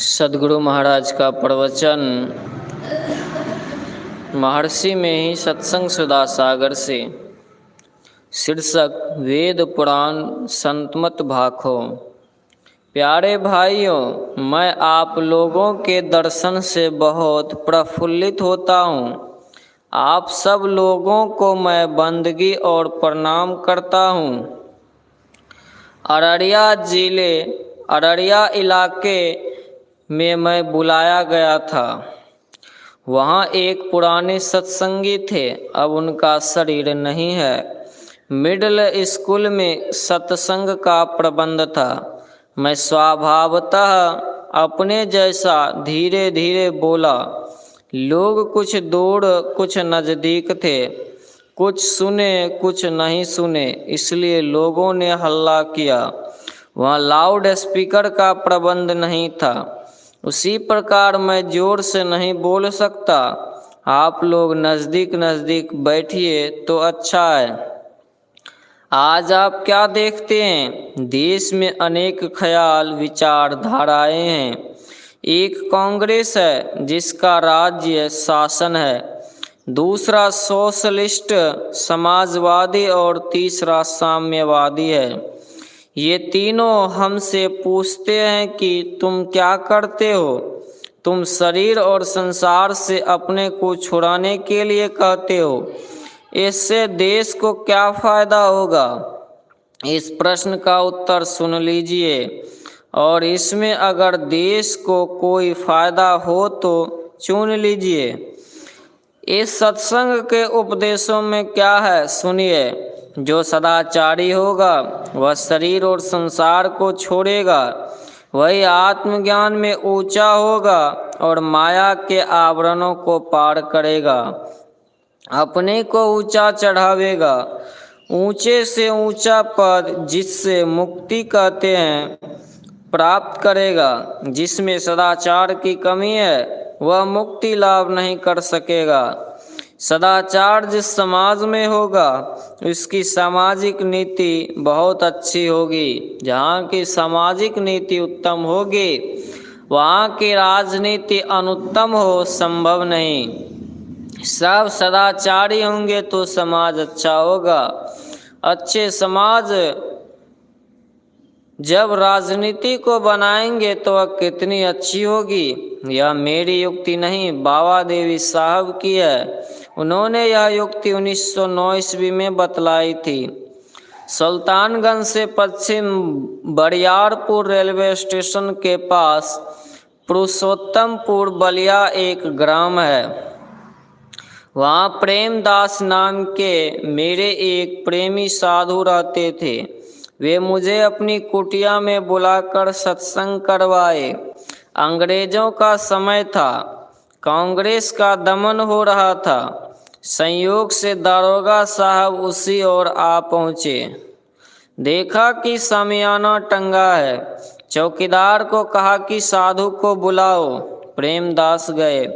सद्गुरु महाराज का प्रवचन महर्षि में ही सत्संग सुधा सागर से। शीर्षक वेद पुराण संतमत भाखो। प्यारे भाइयों, मैं आप लोगों के दर्शन से बहुत प्रफुल्लित होता हूँ। आप सब लोगों को मैं बंदगी और प्रणाम करता हूँ। अररिया इलाके में मैं बुलाया गया था। वहाँ एक पुराने सत्संगी थे, अब उनका शरीर नहीं है। मिडिल स्कूल में सत्संग का प्रबंध था। मैं स्वभावतः अपने जैसा धीरे धीरे बोला। लोग कुछ दूर कुछ नज़दीक थे, कुछ सुने कुछ नहीं सुने, इसलिए लोगों ने हल्ला किया। वहाँ लाउड स्पीकर का प्रबंध नहीं था, उसी प्रकार मैं जोर से नहीं बोल सकता। आप लोग नज़दीक नज़दीक बैठिए तो अच्छा है। आज आप क्या देखते हैं, देश में अनेक ख्याल विचारधाराएं हैं। एक कांग्रेस है जिसका राज्य शासन है, दूसरा सोशलिस्ट समाजवादी और तीसरा साम्यवादी है। ये तीनों हमसे पूछते हैं कि तुम क्या करते हो। तुम शरीर और संसार से अपने को छुड़ाने के लिए कहते हो। इससे देश को क्या फायदा होगा? इस प्रश्न का उत्तर सुन लीजिए, और इसमें अगर देश को कोई फायदा हो तो चुन लीजिए। इस सत्संग के उपदेशों में क्या है, सुनिए। जो सदाचारी होगा वह शरीर और संसार को छोड़ेगा, वही आत्मज्ञान में ऊंचा होगा और माया के आवरणों को पार करेगा, अपने को ऊंचा चढ़ावेगा। ऊंचे से ऊंचा पद जिससे मुक्ति कहते हैं प्राप्त करेगा। जिसमें सदाचार की कमी है वह मुक्ति लाभ नहीं कर सकेगा। सदाचार जिस समाज में होगा उसकी सामाजिक नीति बहुत अच्छी होगी। जहाँ की सामाजिक नीति उत्तम होगी वहाँ की राजनीति अनुत्तम हो संभव नहीं। सब सदाचारी होंगे तो समाज अच्छा होगा। अच्छे समाज जब राजनीति को बनाएंगे तो वह कितनी अच्छी होगी। यह मेरी युक्ति नहीं, बाबा देवी साहब की है। उन्होंने यह युक्ति 1909 ईस्वी में बतलाई थी। सुल्तानगंज से पश्चिम बरियारपुर रेलवे स्टेशन के पास पुरुषोत्तमपुर बलिया एक ग्राम है। वहाँ प्रेमदास नाम के मेरे एक प्रेमी साधु रहते थे। वे मुझे अपनी कुटिया में बुलाकर सत्संग करवाए। अंग्रेजों का समय था, कांग्रेस का दमन हो रहा था। संयोग से दारोगा साहब उसी ओर आ पहुँचे। देखा कि शामियाना टंगा है। चौकीदार को कहा कि साधु को बुलाओ। प्रेमदास गए।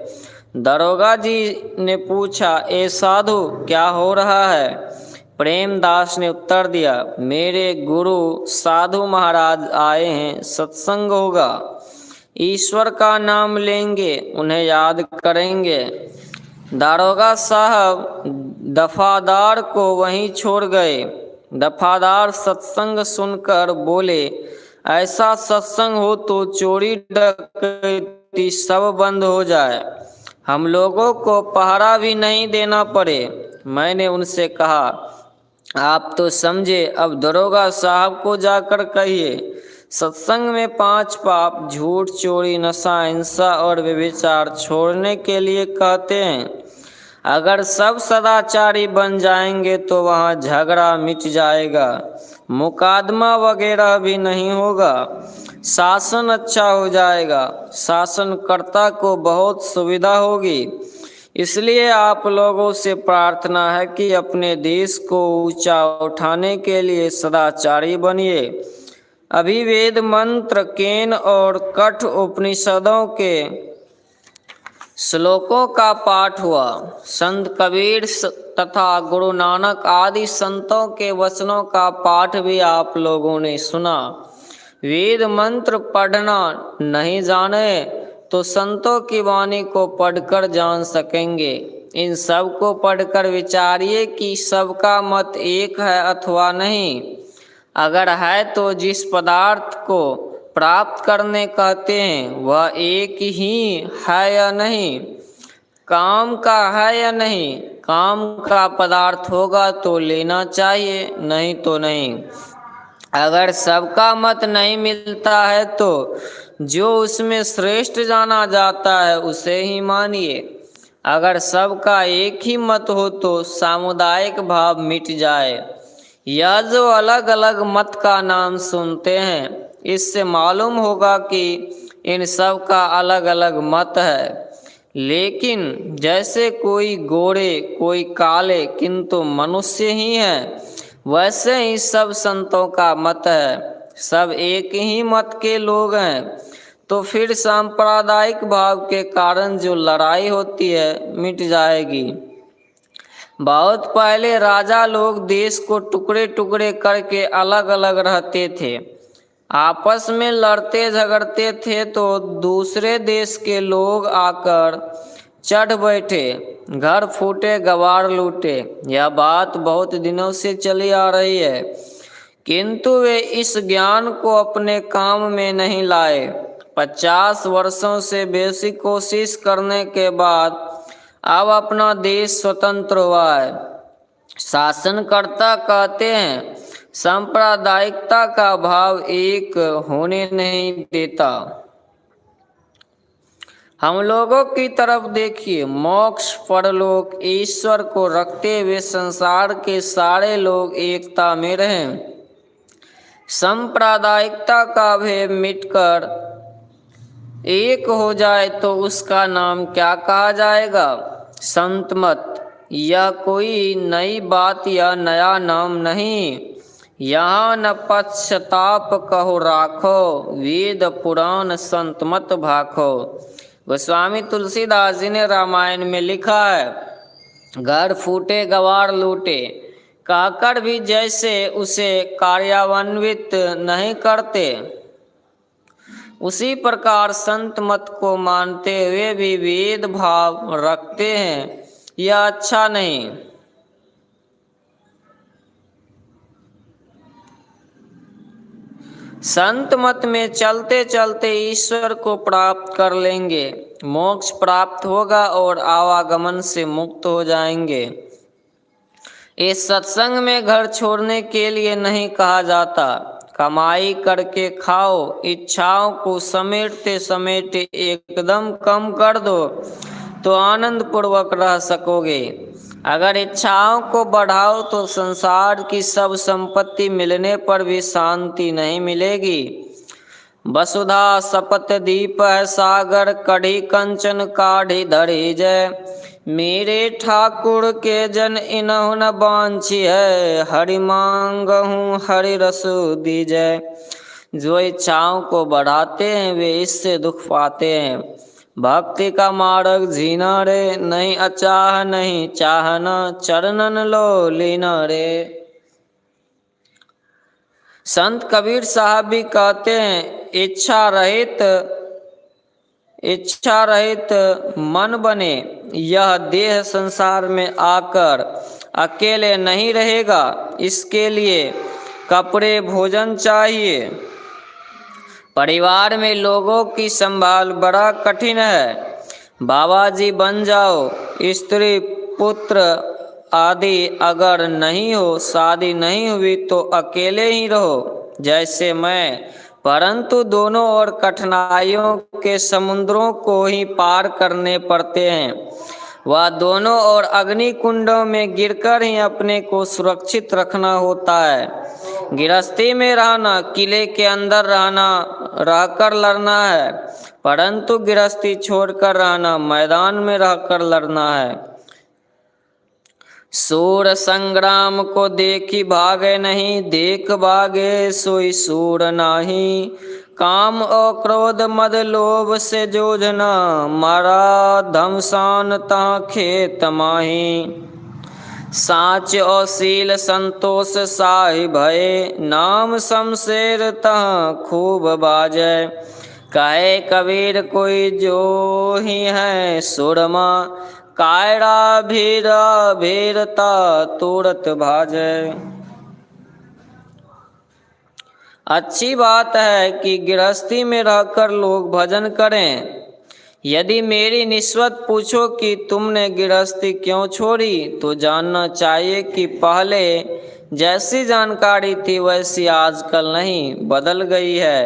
दारोगा जी ने पूछा, ए साधु, क्या हो रहा है? प्रेमदास ने उत्तर दिया, मेरे गुरु साधु महाराज आए हैं, सत्संग होगा। ईश्वर का नाम लेंगे, उन्हें याद करेंगे। दारोगा साहब दफादार को वहीं छोड़ गए। दफादार सत्संग सुनकर बोले, ऐसा सत्संग हो तो चोरी डकैती सब बंद हो जाए, हम लोगों को पहरा भी नहीं देना पड़े। मैंने उनसे कहा, आप तो समझे, अब दरोगा साहब को जाकर कहिए सत्संग में 5 पाप झूठ, चोरी, नशा, हिंसा और व्यभिचार छोड़ने के लिए कहते हैं। अगर सब सदाचारी बन जाएंगे तो वहाँ झगड़ा मिट जाएगा, मुकदमा वगैरह भी नहीं होगा, शासन अच्छा हो जाएगा, शासनकर्ता को बहुत सुविधा होगी। इसलिए आप लोगों से प्रार्थना है कि अपने देश को ऊंचा उठाने के लिए सदाचारी बनिए। अभी वेद मंत्र, केन और कठ उपनिषदों के श्लोकों का पाठ हुआ। संत कबीर तथा गुरु नानक आदि संतों के वचनों का पाठ भी आप लोगों ने सुना। वेद मंत्र पढ़ना नहीं जाने तो संतों की वाणी को पढ़कर जान सकेंगे। इन सब को पढ़कर विचारिए कि सबका मत एक है अथवा नहीं। अगर है तो जिस पदार्थ को प्राप्त करने कहते हैं वह एक ही है या नहीं, काम का है या नहीं। काम का पदार्थ होगा तो लेना चाहिए, नहीं तो नहीं। अगर सबका मत नहीं मिलता है तो जो उसमें श्रेष्ठ जाना जाता है उसे ही मानिए। अगर सबका एक ही मत हो तो सामुदायिक भाव मिट जाए। यह जो अलग अलग मत का नाम सुनते हैं इससे मालूम होगा कि इन सब का अलग अलग मत है। लेकिन जैसे कोई गोरे कोई काले किंतु मनुष्य ही हैं, वैसे ही सब संतों का मत है। सब एक ही मत के लोग हैं। तो फिर सांप्रदायिक भाव के कारण जो लड़ाई होती है मिट जाएगी। बहुत पहले राजा लोग देश को टुकड़े टुकड़े करके अलग अलग रहते थे। आपस में लड़ते झगड़ते थे तो दूसरे देश के लोग आकर चढ़ बैठे, घर फूटे गवार लूटे। यह बात बहुत दिनों से चली आ रही है, किंतु वे इस ज्ञान को अपने काम में नहीं लाए। 50 वर्षों से बेसी कोशिश करने के बाद अब अपना देश स्वतंत्र हुआ है। शासनकर्ता कहते हैं सांप्रदायिकता का भाव एक होने नहीं देता। हम लोगों की तरफ देखिए, मोक्ष परलोक ईश्वर को रखते हुए संसार के सारे लोग एकता में रहें। सांप्रदायिकता का भेद मिटकर एक हो जाए तो उसका नाम क्या कहा जाएगा? संत मत। यह कोई नई बात या नया नाम नहीं। यहाँ न पश्चाताप कहो राखो, वेद पुराण संत मत भाखो। गोस्वामी तुलसीदास जी ने रामायण में लिखा है, घर फूटे गवार लूटे कहकर भी जैसे उसे कार्यान्वित नहीं करते, उसी प्रकार संत मत को मानते हुए भी वेद भाव रखते हैं। यह अच्छा नहीं। संत मत में चलते चलते ईश्वर को प्राप्त कर लेंगे, मोक्ष प्राप्त होगा और आवागमन से मुक्त हो जाएंगे। इस सत्संग में घर छोड़ने के लिए नहीं कहा जाता। कमाई करके खाओ, इच्छाओं को समेटते समेटते एकदम कम कर दो तो आनंद पूर्वक रह सकोगे। अगर इच्छाओं को बढ़ाओ तो संसार की सब संपत्ति मिलने पर भी शांति नहीं मिलेगी। वसुधा सपत दीप है सागर, कढ़ी कंचन काढ़ी धरी जय। मेरे ठाकुर के जन इनहु न बांछी है, हरि मांगहूँ हरि रसु दीजय। जो इच्छाओं को बढ़ाते हैं वे इससे दुख पाते हैं। भक्ति का मार्ग जीना रे, नहीं अचाह नहीं चाहना, चरणन लो लीना रे। संत कबीर साहब भी कहते हैं, इच्छा रहित मन बने। यह देह संसार में आकर अकेले नहीं रहेगा, इसके लिए कपड़े भोजन चाहिए। परिवार में लोगों की संभाल बड़ा कठिन है। बाबा जी बन जाओ, स्त्री पुत्र आदि अगर नहीं हो, शादी नहीं हुई तो अकेले ही रहो जैसे मैं। परंतु दोनों ओर कठिनाइयों के समुद्रों को ही पार करने पड़ते हैं। वह दोनों ओर अग्नि कुंडों में गिरकर ही अपने को सुरक्षित रखना होता है। गृहस्थी में रहना, किले के अंदर रहना, रहकर लड़ना है, परंतु गृहस्थी छोड़कर रहना, मैदान में रहकर लड़ना है। सूर संग्राम को देखी भागे नहीं, देख भागे सोई सूर नाही। काम और क्रोध मद लोभ से जोझना, मारा धमसान ता खेत माही। साच और शील संतोष साहि भये, नाम शमशेर तह खूब बाजै। कहे कबीर कोई जो ही है सुरमा, कायरा भीरा भीरता तुरत भाजै। अच्छी बात है कि गृहस्थी में रहकर लोग भजन करें। यदि मेरी निस्बत पूछो कि तुमने गृहस्थी क्यों छोड़ी, तो जानना चाहिए कि पहले जैसी जानकारी थी वैसी आजकल नहीं, बदल गई है।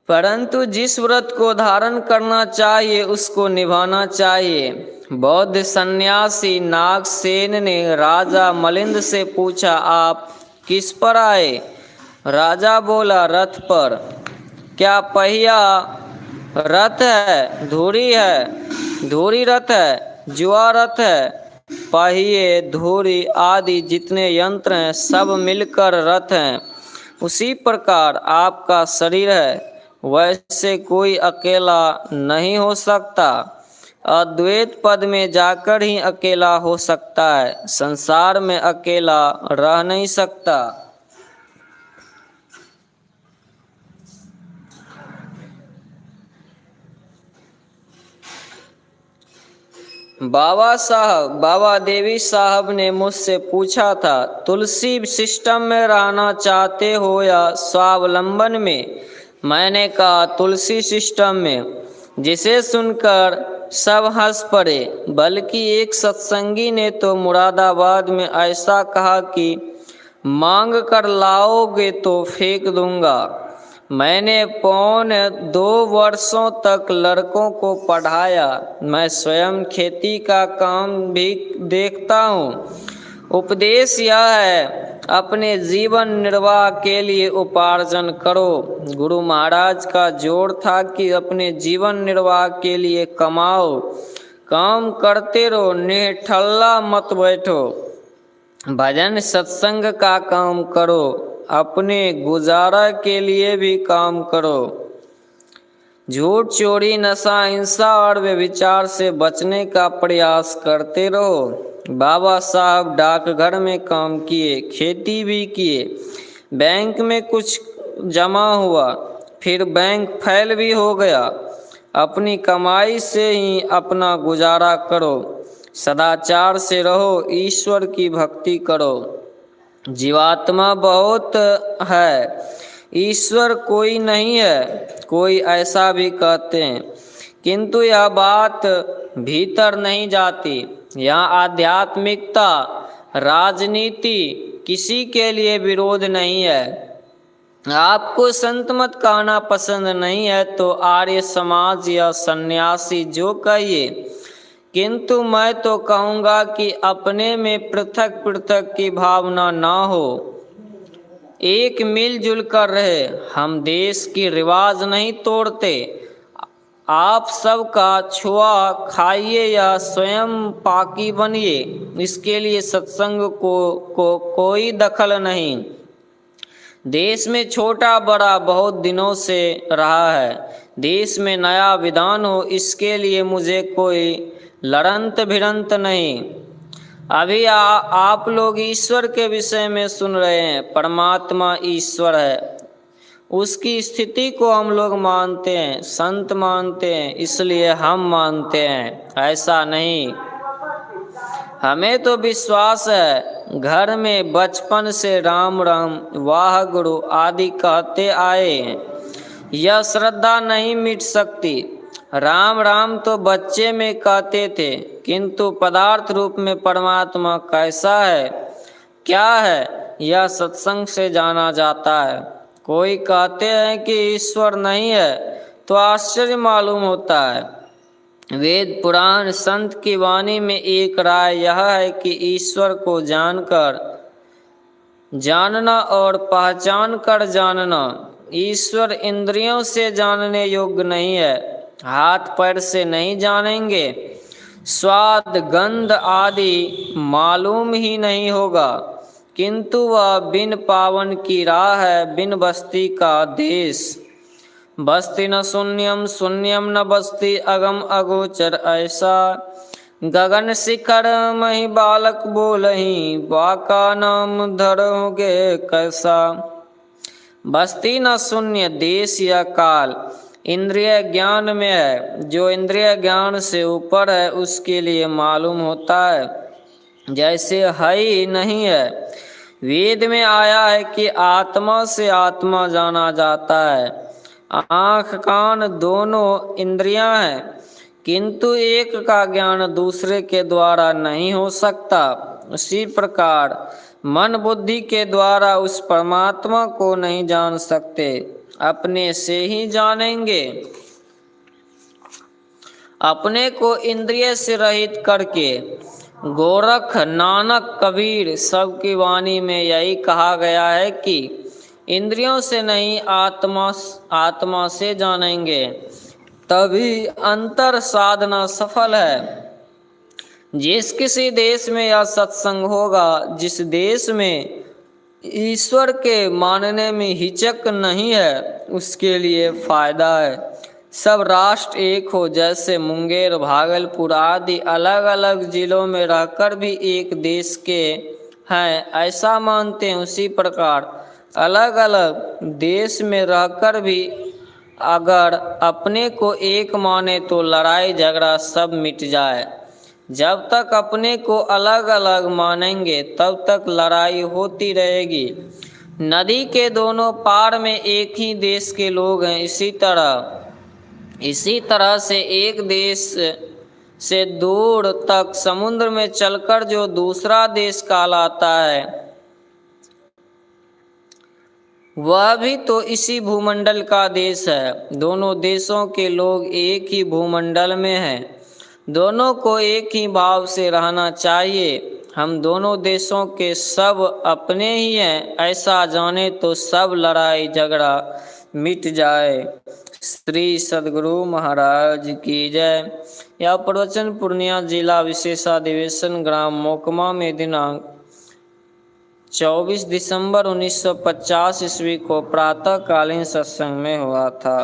परंतु जिस व्रत को धारण करना चाहिए उसको निभाना चाहिए। बौद्ध सन्यासी नागसेन ने राजा मलिंद से पूछा, आप किस पर आए? राजा बोला, रथ पर। क्या पहिया रथ है? धुरी है। धुरी रथ है। जुआ रथ है। पहिए धुरी आदि जितने यंत्र हैं सब मिलकर रथ हैं। उसी प्रकार आपका शरीर है, वैसे कोई अकेला नहीं हो सकता। अद्वैत पद में जाकर ही अकेला हो सकता है, संसार में अकेला रह नहीं सकता। बाबा देवी साहब ने मुझसे पूछा था, तुलसी सिस्टम में रहना चाहते हो या स्वावलंबन में? मैंने कहा, तुलसी सिस्टम में। जिसे सुनकर सब हंस पड़े। बल्कि एक सत्संगी ने तो मुरादाबाद में ऐसा कहा कि मांग कर लाओगे तो फेंक दूंगा। मैंने 2 वर्षों तक लड़कों को पढ़ाया। मैं स्वयं खेती का काम भी देखता हूँ। उपदेश यह है, अपने जीवन निर्वाह के लिए उपार्जन करो। गुरु महाराज का जोर था कि अपने जीवन निर्वाह के लिए कमाओ, काम करते रहो, निठल्ला मत बैठो। भजन सत्संग का काम करो, अपने गुजारा के लिए भी काम करो। झूठ, चोरी, नशा, हिंसा और व्यभिचार से बचने का प्रयास करते रहो। बाबा साहब डाकघर में काम किए, खेती भी किए, बैंक में कुछ जमा हुआ, फिर बैंक फेल भी हो गया। अपनी कमाई से ही अपना गुजारा करो, सदाचार से रहो, ईश्वर की भक्ति करो। जीवात्मा बहुत है, ईश्वर कोई नहीं है, कोई ऐसा भी कहते हैं, किंतु यह बात भीतर नहीं जाती। यहाँ आध्यात्मिकता, राजनीति किसी के लिए विरोध नहीं है। आपको संत मत कहना पसंद नहीं है तो आर्य समाज या सन्यासी जो कहिए, किंतु मैं तो कहूँगा कि अपने में पृथक पृथक की भावना ना हो, एक मिलजुल कर रहे। हम देश की रिवाज नहीं तोड़ते। आप सबका छुआ खाइए या स्वयं पाकी बनिए, इसके लिए सत्संग को कोई दखल नहीं। देश में छोटा बड़ा बहुत दिनों से रहा है। देश में नया विधान हो, इसके लिए मुझे कोई लड़ंत भिड़ंत नहीं। अभी आप लोग ईश्वर के विषय में सुन रहे हैं। परमात्मा ईश्वर है, उसकी स्थिति को हम लोग मानते हैं, संत मानते हैं, इसलिए हम मानते हैं, ऐसा नहीं। हमें तो विश्वास है। घर में बचपन से राम राम, वाह गुरु आदि कहते आए हैं। यह श्रद्धा नहीं मिट सकती। राम राम तो बच्चे में कहते थे, किंतु पदार्थ रूप में परमात्मा कैसा है, क्या है, यह सत्संग से जाना जाता है। कोई कहते हैं कि ईश्वर नहीं है तो आश्चर्य मालूम होता है। वेद पुराण संत की वाणी में एक राय यह है कि ईश्वर को जानना और पहचान कर जानना। ईश्वर इंद्रियों से जानने योग्य नहीं है, हाथ पैर से नहीं जानेंगे, स्वाद गंध आदि मालूम ही नहीं होगा, किंतु वह बिन पावन की राह है, बिन बस्ती का देश। बस्ति न शून्यम शून्यम न बस्ति अगम अगोचर ऐसा। गगन शिखर मही बालक बोलही बाका नाम धरोगे कैसा। बस्ती न शून्य देश या काल इंद्रिय ज्ञान में है। जो इंद्रिय ज्ञान से ऊपर है उसके लिए मालूम होता है जैसे है ही नहीं है। वेद में आया है कि आत्मा से आत्मा जाना जाता है। आँख कान दोनों इंद्रियां हैं, किंतु एक का ज्ञान दूसरे के द्वारा नहीं हो सकता। उसी प्रकार मन बुद्धि के द्वारा उस परमात्मा को नहीं जान सकते, अपने से ही जानेंगे। अपने को इंद्रिय से रहित करके गोरख नानक कबीर सबकी वाणी में यही कहा गया है कि इंद्रियों से नहीं आत्मा से जानेंगे, तभी अंतर साधना सफल है। जिस किसी देश में यह सत्संग होगा, जिस देश में ईश्वर के मानने में हिचक नहीं है, उसके लिए फायदा है। सब राष्ट्र एक हो, जैसे मुंगेर भागलपुर आदि अलग अलग जिलों में रहकर भी एक देश के हैं ऐसा मानते हैं, उसी प्रकार अलग अलग देश में रहकर भी अगर अपने को एक माने तो लड़ाई झगड़ा सब मिट जाए। जब तक अपने को अलग अलग मानेंगे तब तक लड़ाई होती रहेगी। नदी के दोनों पार में एक ही देश के लोग हैं, इसी तरह से एक देश से दूर तक समुद्र में चलकर जो दूसरा देश कहलाता है, वह भी तो इसी भूमंडल का देश है। दोनों देशों के लोग एक ही भूमंडल में हैं। दोनों को एक ही भाव से रहना चाहिए। हम दोनों देशों के सब अपने ही हैं ऐसा जाने तो सब लड़ाई झगड़ा मिट जाए। श्री सद्गुरु महाराज की जय। यह प्रवचन पूर्णिया जिला विशेषाधिवेशन ग्राम मोकमा में दिनांक 24 दिसंबर 1950 ईस्वी को प्रातःकालीन सत्संग में हुआ था।